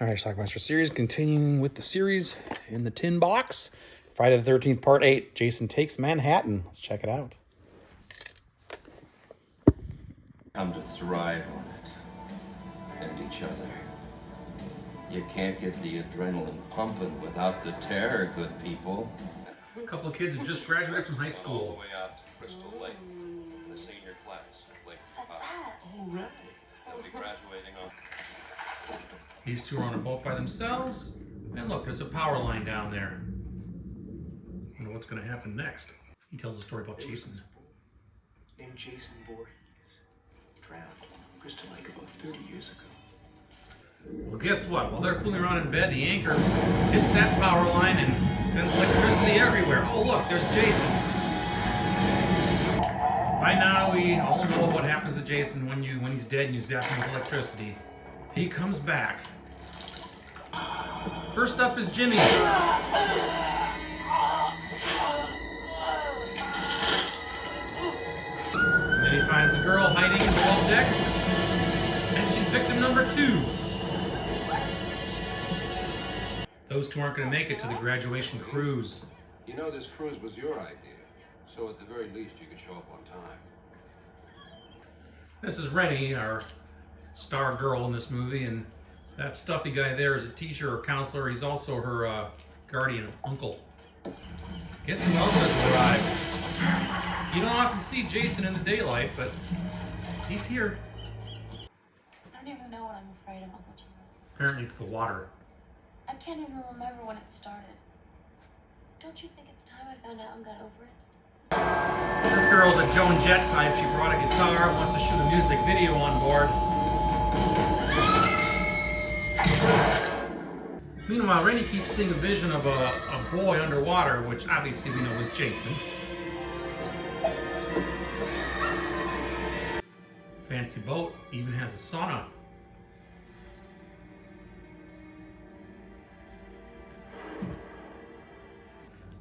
All right, Schlockmeister series, continuing with the series in the tin box. Friday the 13th, Part 8, Jason Takes Manhattan. Let's check it out. Come to thrive on it. And each other. You can't get the adrenaline pumping without the terror, good people. A couple of kids who just graduated from high All school. the way out to Crystal Lake, in the senior class. That's us. Oh, right. They'll be graduating on... These two are on a boat by themselves. And look, there's a power line down there. I wonder what's going to happen next. He tells a story about Jason. Named Jason Voorhees. Drowned in Crystal Lake about 30 years ago. Well, guess what? While they're fooling around in bed, the anchor hits that power line and sends electricity everywhere. Oh, look, there's Jason. By now, we all know what happens to Jason when he's dead and you zap him with electricity. He comes back. First up is Jimmy. And then he finds a girl hiding below deck, and she's victim number 2. Those two aren't going to make it to the graduation cruise. You know this cruise was your idea, so at the very least you could show up on time. This is Rennie, our star girl in this movie, and that stuffy guy there is a teacher or counselor. He's also her guardian uncle. Guess who else has arrived? You don't often see Jason in the daylight, but he's here. I don't even know what I'm afraid of, Uncle Charles. Apparently it's the water. I can't even remember when it started. Don't you think it's time I found out and got over it? This girl's a Joan Jett type. She brought a guitar, wants to shoot a music video on board. Meanwhile, Rennie keeps seeing a vision of a boy underwater, which obviously we know is Jason. Fancy boat, even has a sauna.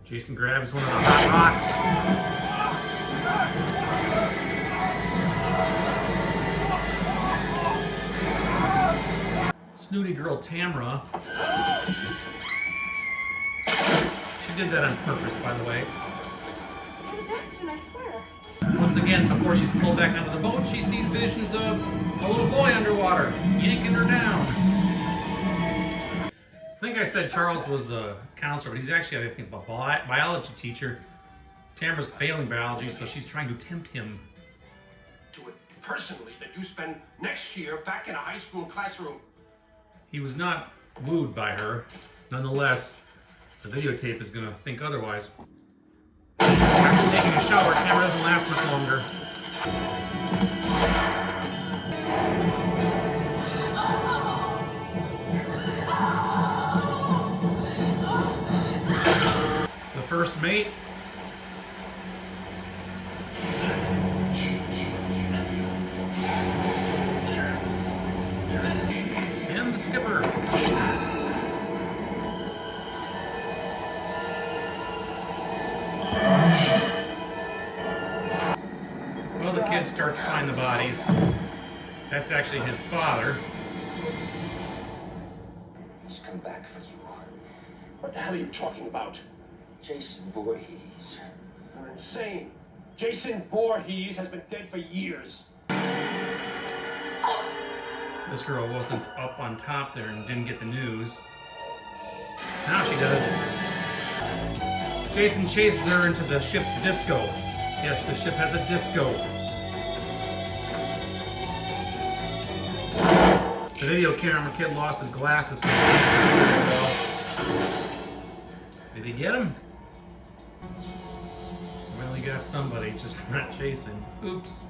Jason grabs one of the hot rocks. Snooty girl Tamra. She did that on purpose, by the way. It was an accident, I swear. Once again, before she's pulled back onto the boat, she sees visions of a little boy underwater, yanking her down. I think I said Charles was the counselor, but he's actually, I think, a biology teacher. Tamara's failing biology, so she's trying to tempt him. Do it personally that you spend next year back in a high school classroom. He was not wooed by her. Nonetheless, the videotape is going to think otherwise. After taking a shower, Tamara doesn't last much longer. The first mate. And the skipper. Well, the kid starts to find the bodies. That's actually his father. He's come back for you. What the hell are you talking about? Jason Voorhees. You're insane. Jason Voorhees has been dead for years. This girl wasn't up on top there and didn't get the news. Now she does. Jason chases her into the ship's disco. Yes, the ship has a disco. The video camera kid lost his glasses, so he can't see very well. Did he get him? Well, he got somebody, just not Jason. Oops.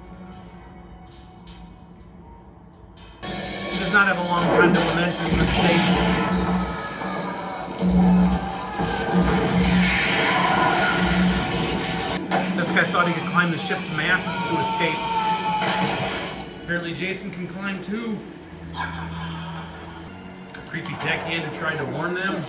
He does not have a long time to lament his mistake. This guy thought he could climb the ship's masts to escape. Apparently Jason can climb too. A creepy deckhand who tried to warn them.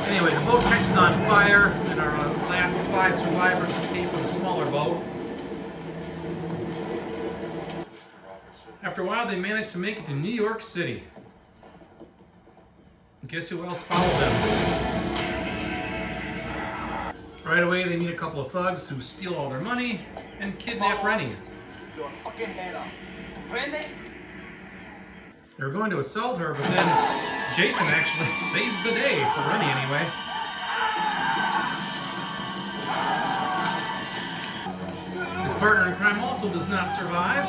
Anyway, the boat catches on fire, and our last 5 survivors escape with a smaller boat. After a while, they managed to make it to New York City. Guess who else followed them? Right away, they meet a couple of thugs who steal all their money and kidnap Rennie. Your fucking head up. Prende? They were going to assault her, but then Jason actually saves the day, for Rennie anyway. His partner in crime also does not survive.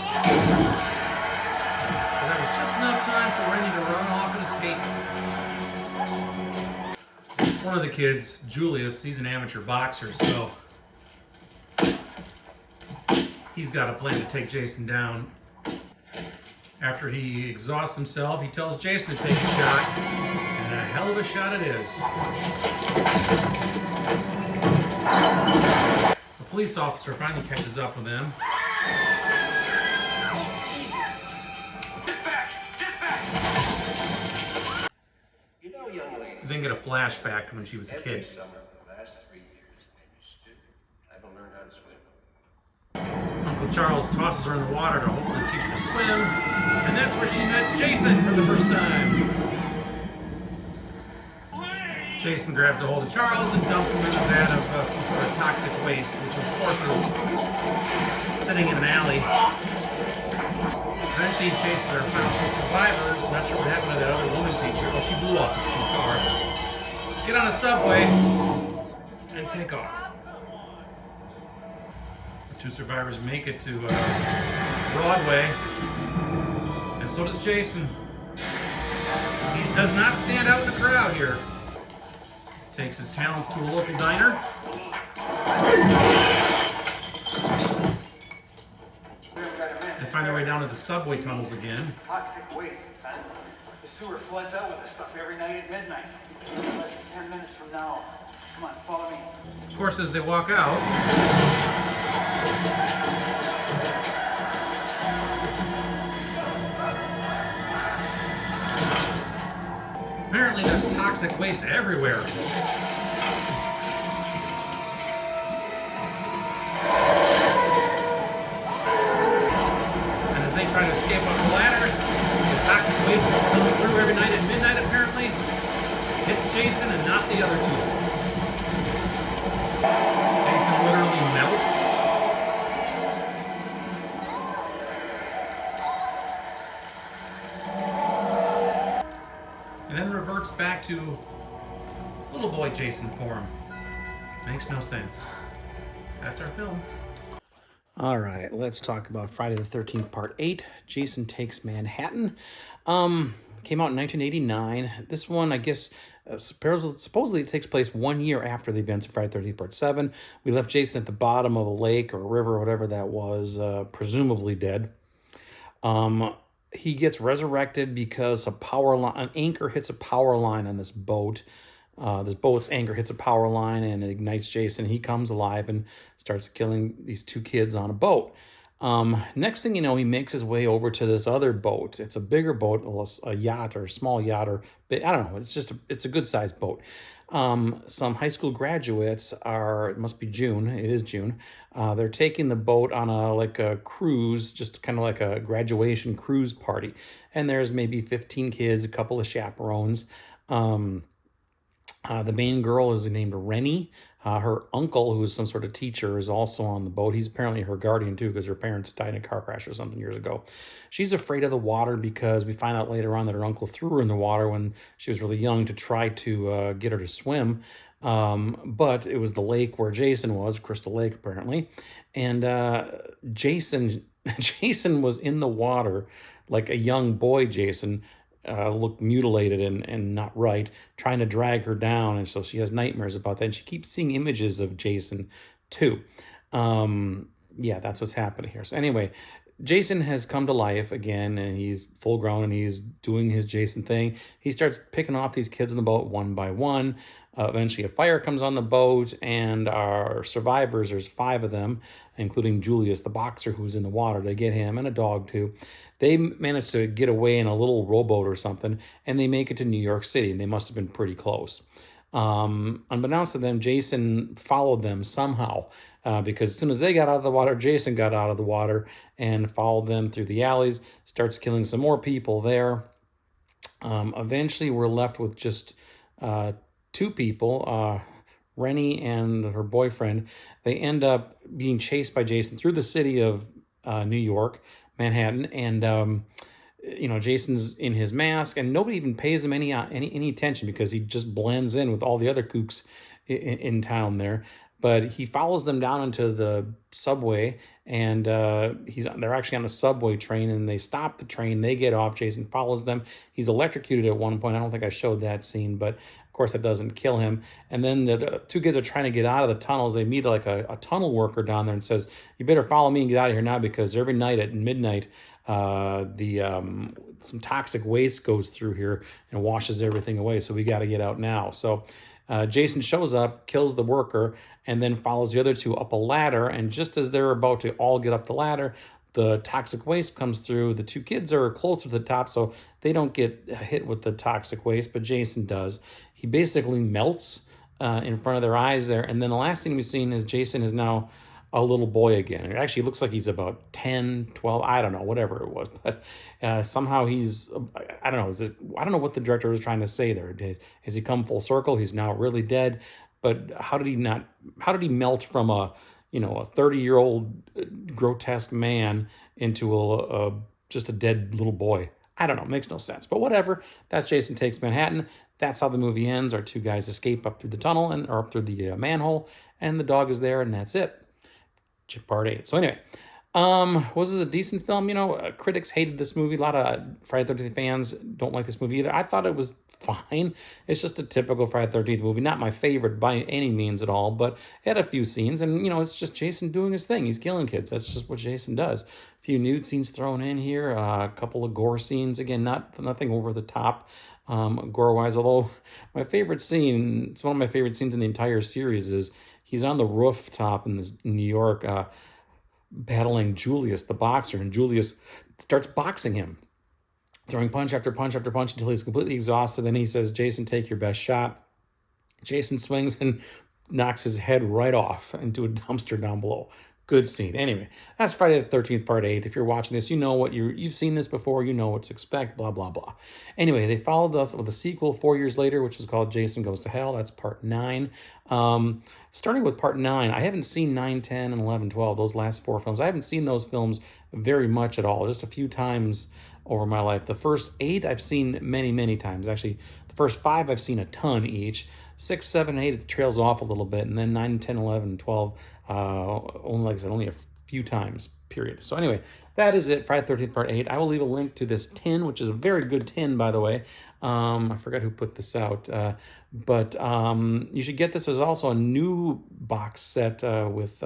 But that was just enough time for Rennie to run off and escape. One of the kids, Julius, he's an amateur boxer, so he's got a plan to take Jason down. After he exhausts himself, he tells Jason to take a shot, and a hell of a shot it is. A police officer finally catches up with him. You know, young lady. Then get a flashback to when she was a Every kid. summer for the last 3 years, and you still haven't learned how to swim. Uncle Charles tosses her in the water to hopefully teach her to swim, and that's where she met Jason for the first time. Jason grabs a hold of Charles and dumps him in a vat of some sort of toxic waste, which of course is sitting in an alley. Eventually he chases her, found some survivors. Not sure what happened to that other woman teacher. Well, she blew up in the car. Get on a subway and take off. The two survivors make it to Broadway, and so does Jason. He does not stand out in the crowd here. Takes his talents to a local diner. They find their way down to the subway tunnels again. Toxic waste, son. The sewer floods out with this stuff every night at midnight. Less than 10 minutes from now. Come on, follow me. Of course, as they walk out, apparently there's toxic waste everywhere. And as they try to escape up the ladder, the toxic waste which comes through every night at midnight apparently hits Jason and not the other two. Jason literally melts. And then reverts back to little boy Jason form. Makes no sense. That's our film. All right, let's talk about Friday the 13th, Part 8, Jason Takes Manhattan. Came out in 1989. This one, I guess, supposedly it takes place 1 year after the events of Friday the 13th, Part 7. We left Jason at the bottom of a lake or a river or whatever that was, presumably dead. He gets resurrected because an anchor hits a power line on this boat. This boat's anchor hits a power line and it ignites Jason. He comes alive and starts killing these two kids on a boat. Next thing you know, he makes his way over to this other boat. It's a bigger boat, a yacht or a small yacht, or I don't know. It's a good sized boat. Some high school graduates it must be June. It is June. They're taking the boat on a cruise, just kind of like a graduation cruise party. And there's maybe 15 kids, a couple of chaperones. The main girl is named Rennie. Her uncle, who is some sort of teacher, is also on the boat. He's apparently her guardian, too, because her parents died in a car crash or something years ago. She's afraid of the water because we find out later on that her uncle threw her in the water when she was really young to try to get her to swim. But it was the lake where Jason was, Crystal Lake, apparently. And Jason was in the water like a young boy Jason, looked mutilated and not right, trying to drag her down, and so she has nightmares about that, and she keeps seeing images of Jason too. Yeah, that's what's happening here. So anyway, Jason has come to life again, and he's full grown, and he's doing his Jason thing. He starts picking off these kids on the boat one by one. Eventually a fire comes on the boat, and our survivors, there's 5 of them, including Julius, the boxer who's in the water. They get him and a dog too. They manage to get away in a little rowboat or something, and they make it to New York City, and they must have been pretty close. Unbeknownst to them, Jason followed them somehow, because as soon as they got out of the water, Jason got out of the water and followed them through the alleys, starts killing some more people there. Eventually, we're left with just two people, Rennie and her boyfriend. They end up being chased by Jason through the city of New York, Manhattan, and Jason's in his mask, and nobody even pays him any attention because he just blends in with all the other kooks in town there. But he follows them down into the subway, and they're actually on a subway train, and they stop the train. They get off. Jason follows them. He's electrocuted at one point. I don't think I showed that scene, but of course that doesn't kill him. And then the two kids are trying to get out of the tunnels. They meet like a tunnel worker down there and says, "You better follow me and get out of here now, because every night at midnight, some toxic waste goes through here and washes everything away. So we got to get out now." So Jason shows up, kills the worker, and then follows the other two up a ladder. And just as they're about to all get up the ladder, the toxic waste comes through. The two kids are closer to the top, so they don't get hit with the toxic waste, but Jason does. He basically melts in front of their eyes there. And then the last thing we've seen is Jason is now a little boy again. It actually looks like he's about 10, 12, I don't know, whatever it was. But somehow he's, I don't know, I don't know what the director was trying to say there. Has he come full circle? He's now really dead. But how did he melt from a 30-year-old grotesque man into just a dead little boy? I don't know, makes no sense. But whatever, that's Jason Takes Manhattan. That's how the movie ends. Our two guys escape up through the tunnel or up through the manhole, and the dog is there, and that's it. Part 8. So anyway, was this a decent film? Critics hated this movie. A lot of Friday the 13th fans don't like this movie either. I thought it was fine. It's just a typical Friday the 13th movie. Not my favorite by any means at all, but it had a few scenes, and it's just Jason doing his thing. He's killing kids. That's just what Jason does. A few nude scenes thrown in here, a couple of gore scenes. Again, nothing over the top gore-wise, although my favorite scene, it's one of my favorite scenes in the entire series, is he's on the rooftop in New York battling Julius, the boxer, and Julius starts boxing him, throwing punch after punch after punch until he's completely exhausted. Then he says, "Jason, take your best shot." Jason swings and knocks his head right off into a dumpster down below. Good scene. Anyway, that's Friday the 13th, Part 8. If you're watching this, you know what you've seen this before. You know what to expect, blah, blah, blah. Anyway, they followed us with a sequel 4 years later, which is called Jason Goes to Hell. That's Part 9. Starting with Part 9, I haven't seen 9, 10, and 11, 12, those last 4 films. I haven't seen those films very much at all, just a few times over my life. The first 8 I've seen many, many times. Actually, the first 5 I've seen a ton each. 6, 7, 8, it trails off a little bit. And then 9, 10, 11, and 12, only a few times, period. So anyway, that is it, Friday the 13th, Part 8. I will leave a link to this tin, which is a very good tin, by the way. I forgot who put this out. But you should get this. There's also a new box set with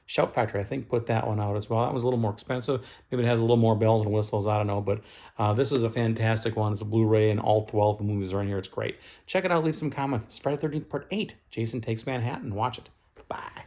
Shout Factory, I think, put that one out as well. That was a little more expensive. Maybe it has a little more bells and whistles. I don't know. But this is a fantastic one. It's a Blu-ray, and all 12 movies are in here. It's great. Check it out. Leave some comments. It's Friday the 13th, Part 8. Jason Takes Manhattan. Watch it. Bye.